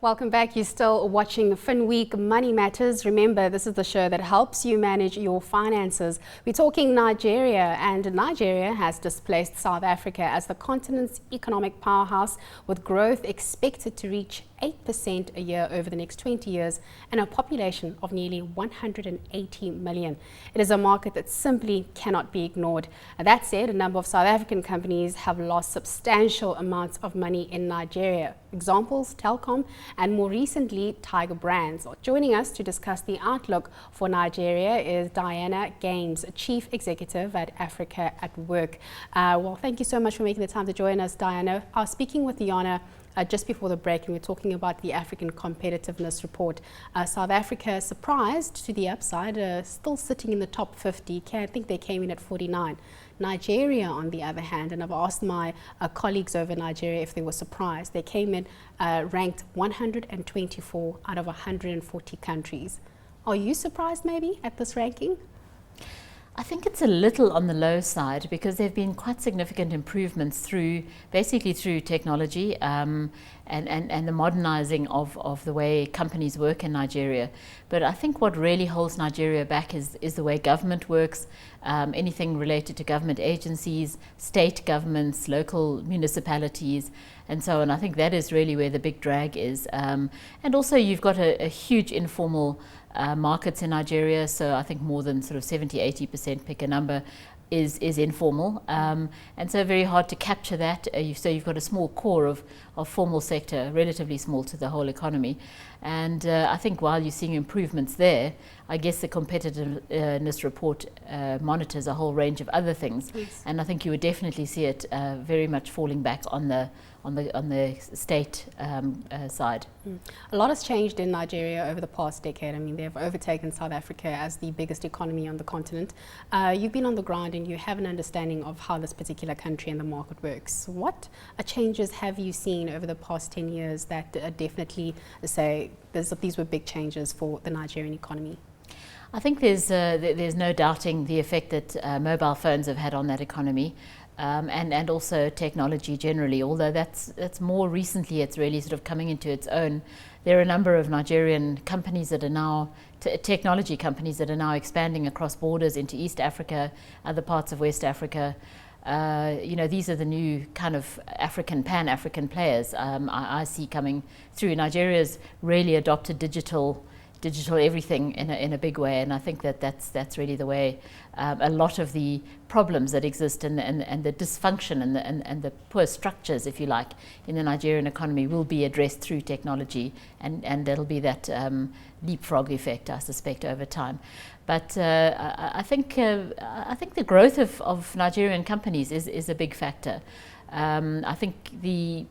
Welcome back. You're still watching Finweek Money Matters. Remember, this is the show that helps you manage your finances. We're talking Nigeria, and Nigeria has displaced South Africa as the continent's economic powerhouse, with growth expected to reach 8% a year over the next 20 years and a population of nearly 180 million. It is a market that simply cannot be ignored. That said, a number of South African companies have lost substantial amounts of money in Nigeria. Examples, Telkom and more recently Tiger Brands. Joining us to discuss the outlook for Nigeria is Dianna Games, Chief Executive at Africa at Work. Well, thank you so much for making the time to join us, Dianna. I was speaking with Dianna just before the break, and we were talking about the African Competitiveness Report. South Africa, surprised to the upside, still sitting in the top 50. I think they came in at 49. Nigeria, on the other hand, and I've asked my colleagues over Nigeria if they were surprised, they came in ranked 124 out of 140 countries. Are you surprised maybe at this ranking? I think it's a little on the low side because there have been quite significant improvements basically through technology and the modernizing of the way companies work in Nigeria. But I think what really holds Nigeria back is the way government works, anything related to government agencies, state governments, local municipalities, and so on. I think that is really where the big drag is. And also you've got a huge informal markets in Nigeria, so I think more than sort of 70–80%, pick a number, is informal, and so very hard to capture that. So you've got a small core of formal sector, relatively small to the whole economy, and I think while you're seeing improvements there, I guess the competitiveness report monitors a whole range of other things. Yes. And I think you would definitely see it very much falling back on the state side. A lot has changed in Nigeria over the past decade. I mean, they've overtaken South Africa as the biggest economy on the continent. You've been on the ground and you have an understanding of how this particular country and the market works. What changes have you seen over the past 10 years that definitely say these were big changes for the Nigerian economy? I think there's no doubting the effect that mobile phones have had on that economy. And also technology generally, although that's more recently, it's really sort of coming into its own. There are a number of Nigerian companies that are now, technology companies that are now expanding across borders into East Africa, other parts of West Africa. These are the new kind of Pan-African players I see coming through. Nigeria's really adopted digital everything in a big way, and I think that's really the way a lot of the problems that exist and the dysfunction and the poor structures, if you like, in the Nigerian economy will be addressed through technology, and there'll be that leapfrog effect, I suspect, over time. But I think the growth of Nigerian companies is a big factor. I think the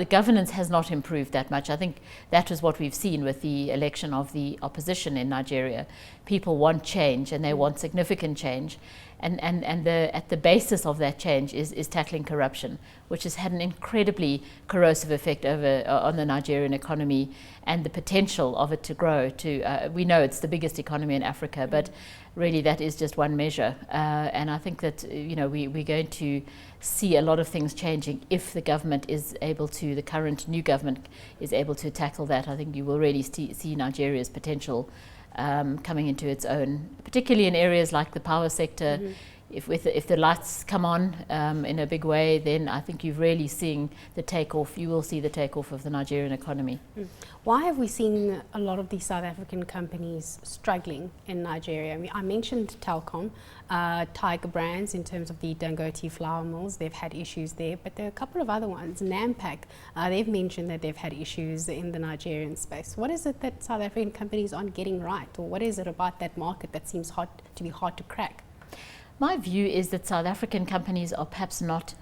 governance has not improved that much. I think that was what we've seen with the election of the opposition in Nigeria. People want change, and they want significant change, and at the basis of that change is tackling corruption, which has had an incredibly corrosive effect on the Nigerian economy and the potential of it to grow. We know it's the biggest economy in Africa, but really that is just one measure, and I think that we're going to see a lot of things changing if the government is able to, the current new government is able to tackle that. I think you will really see Nigeria's potential coming into its own, particularly in areas like the power sector. Mm-hmm. If the lights come on in a big way, then I think you're really seeing the takeoff. You will see the takeoff of the Nigerian economy. Why have we seen a lot of these South African companies struggling in Nigeria? I mean, I mentioned Telkom, Tiger Brands in terms of the Dangote flour mills. They've had issues there, but there are a couple of other ones. Nampak, they've mentioned that they've had issues in the Nigerian space. What is it that South African companies aren't getting right, or what is it about that market that seems to be hard to crack? My view is that South African companies are perhaps not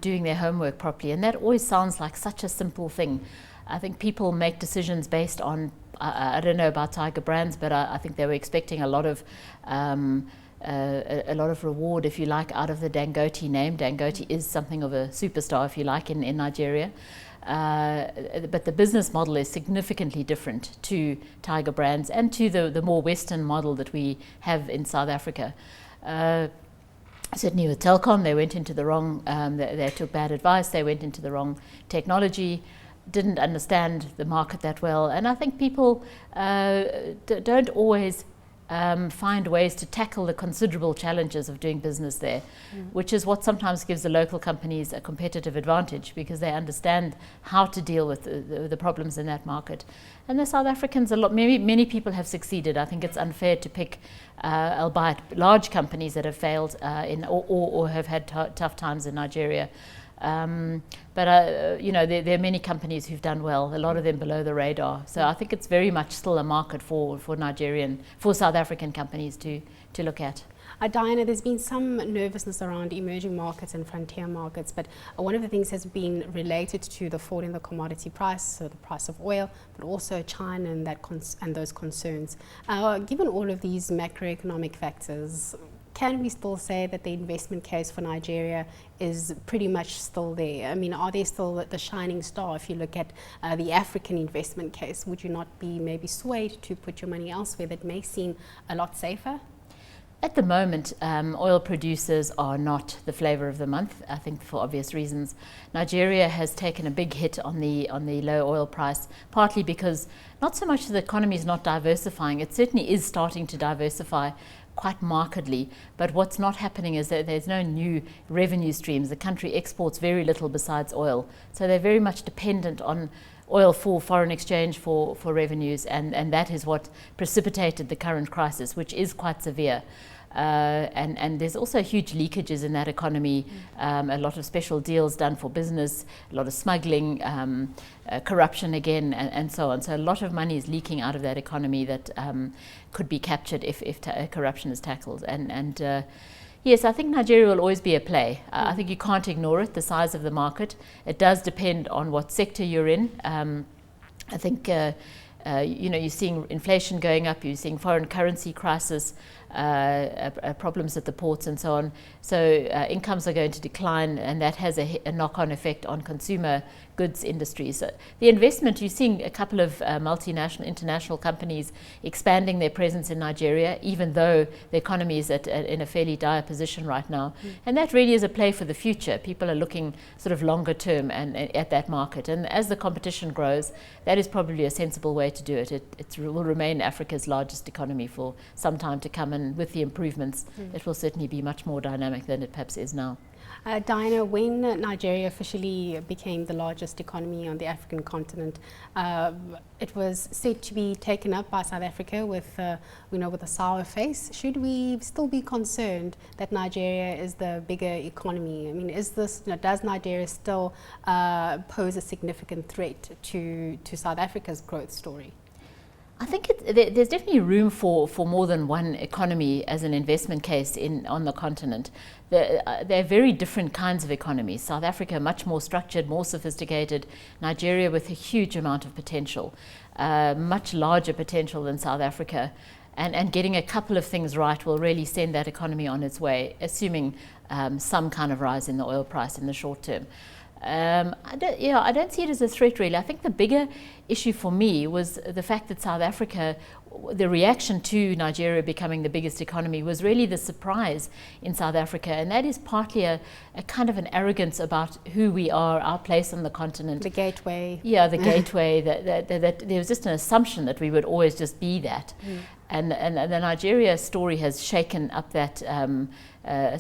doing their homework properly, and that always sounds like such a simple thing. I think people make decisions based on, I don't know about Tiger Brands, but I think they were expecting a lot of reward, if you like, out of the Dangote name. Dangote is something of a superstar, if you like, in Nigeria. But the business model is significantly different to Tiger Brands and to the more Western model that we have in South Africa. Certainly with Telkom, they went into the wrong, they took bad advice, they went into the wrong technology. didn't understand the market that well. And I think people don't always find ways to tackle the considerable challenges of doing business there, which is what sometimes gives the local companies a competitive advantage, because they understand how to deal with the problems in that market. And the South Africans, many people have succeeded. I think it's unfair to pick, albeit large companies that have failed or have had tough times in Nigeria. But you know, there are many companies who've done well, a lot of them below the radar. So I think it's very much still a market for South African companies to look at. Dianna, there's been some nervousness around emerging markets and frontier markets, but one of the things has been related to the fall in the commodity price, so the price of oil, but also China and those concerns. Given all of these macroeconomic factors, can we still say that the investment case for Nigeria is pretty much still there? I mean, are they still the shining star? If you look at the African investment case, would you not be maybe swayed to put your money elsewhere that may seem a lot safer? At the moment, oil producers are not the flavour of the month, I think for obvious reasons. Nigeria has taken a big hit on the low oil price, partly because not so much the economy is not diversifying, it certainly is starting to diversify quite markedly, but what's not happening is that there's no new revenue streams. The country exports very little besides oil, so they're very much dependent on oil for foreign exchange for revenues, and that is what precipitated the current crisis, which is quite severe. And there's also huge leakages in that economy, a lot of special deals done for business, a lot of smuggling, corruption again, and so on. So a lot of money is leaking out of that economy that could be captured if corruption is tackled. And yes, I think Nigeria will always be a play. I think you can't ignore it, the size of the market. It does depend on what sector you're in. I think you know, you're seeing inflation going up, you're seeing foreign currency crisis, problems at the ports and so on. So incomes are going to decline, and that has a knock-on effect on consumer goods industries. So the investment, you're seeing a couple of multinational, international companies expanding their presence in Nigeria, even though the economy is in a fairly dire position right now. And that really is a play for the future. People are looking sort of longer term and at that market. And as the competition grows, that is probably a sensible way to do it. It will remain Africa's largest economy for some time to come, and with the improvements, it will certainly be much more dynamic than it perhaps is now. Dianna, when Nigeria officially became the largest economy on the African continent, it was said to be taken up by South Africa with, with a sour face. Should we still be concerned that Nigeria is the bigger economy? I mean, is this, does Nigeria still pose a significant threat to South Africa's growth story? I think there's definitely room for more than one economy as an investment case on the continent. There are very different kinds of economies. South Africa, much more structured, more sophisticated. Nigeria with a huge amount of potential, much larger potential than South Africa. And getting a couple of things right will really send that economy on its way, assuming some kind of rise in the oil price in the short term. I don't see it as a threat, really. I think the bigger issue for me was the fact that South Africa, the reaction to Nigeria becoming the biggest economy was really the surprise in South Africa, and that is partly a kind of an arrogance about who we are, our place on the continent. The gateway. Yeah, the gateway, that there was just an assumption that we would always just be that. And the Nigeria story has shaken up that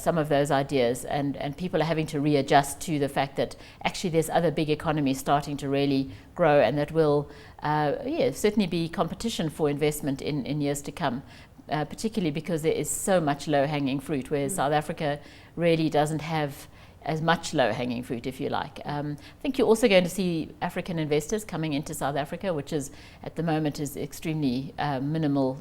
some of those ideas, and people are having to readjust to the fact that actually there's other big economies starting to really grow, and that will certainly be competition for investment in years to come, particularly because there is so much low-hanging fruit, whereas South Africa really doesn't have as much low-hanging fruit, if you like. I think you're also going to see African investors coming into South Africa, which is at the moment is extremely minimal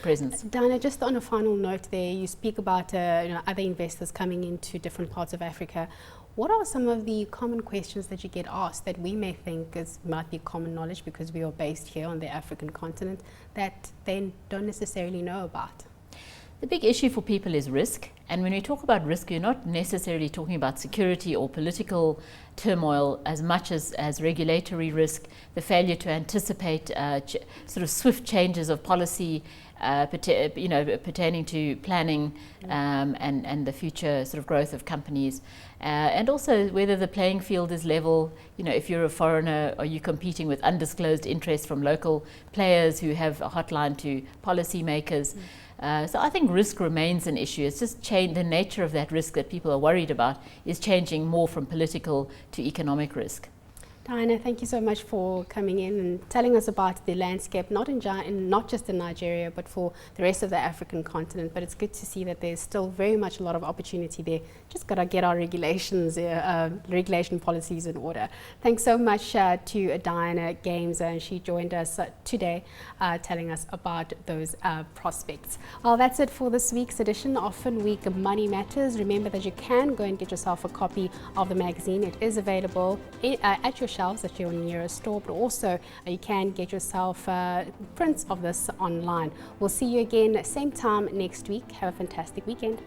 presence. Dianna, just on a final note there, you speak about other investors coming into different parts of Africa. What are some of the common questions that you get asked that we may think might be common knowledge because we are based here on the African continent that they don't necessarily know about? The big issue for people is risk. And when we talk about risk, you're not necessarily talking about security or political turmoil as much as regulatory risk, the failure to anticipate sort of swift changes of policy, pertaining to planning and the future sort of growth of companies, and also whether the playing field is level. If you're a foreigner, are you competing with undisclosed interests from local players who have a hotline to policymakers? So I think risk remains an issue. It's just the nature of that risk that people are worried about is changing more from political to economic risk. Dianna, thank you so much for coming in and telling us about the landscape, not just in Nigeria, but for the rest of the African continent. But it's good to see that there's still very much a lot of opportunity there. Just got to get our regulation policies in order. Thanks so much to Dianna Games, and she joined us today telling us about those prospects. Well, that's it for this week's edition of Finweek Money Matters. Remember that you can go and get yourself a copy of the magazine. It is available at your shelves at your nearest store, but also you can get yourself prints of this online. We'll see you again same time next week. Have a fantastic weekend.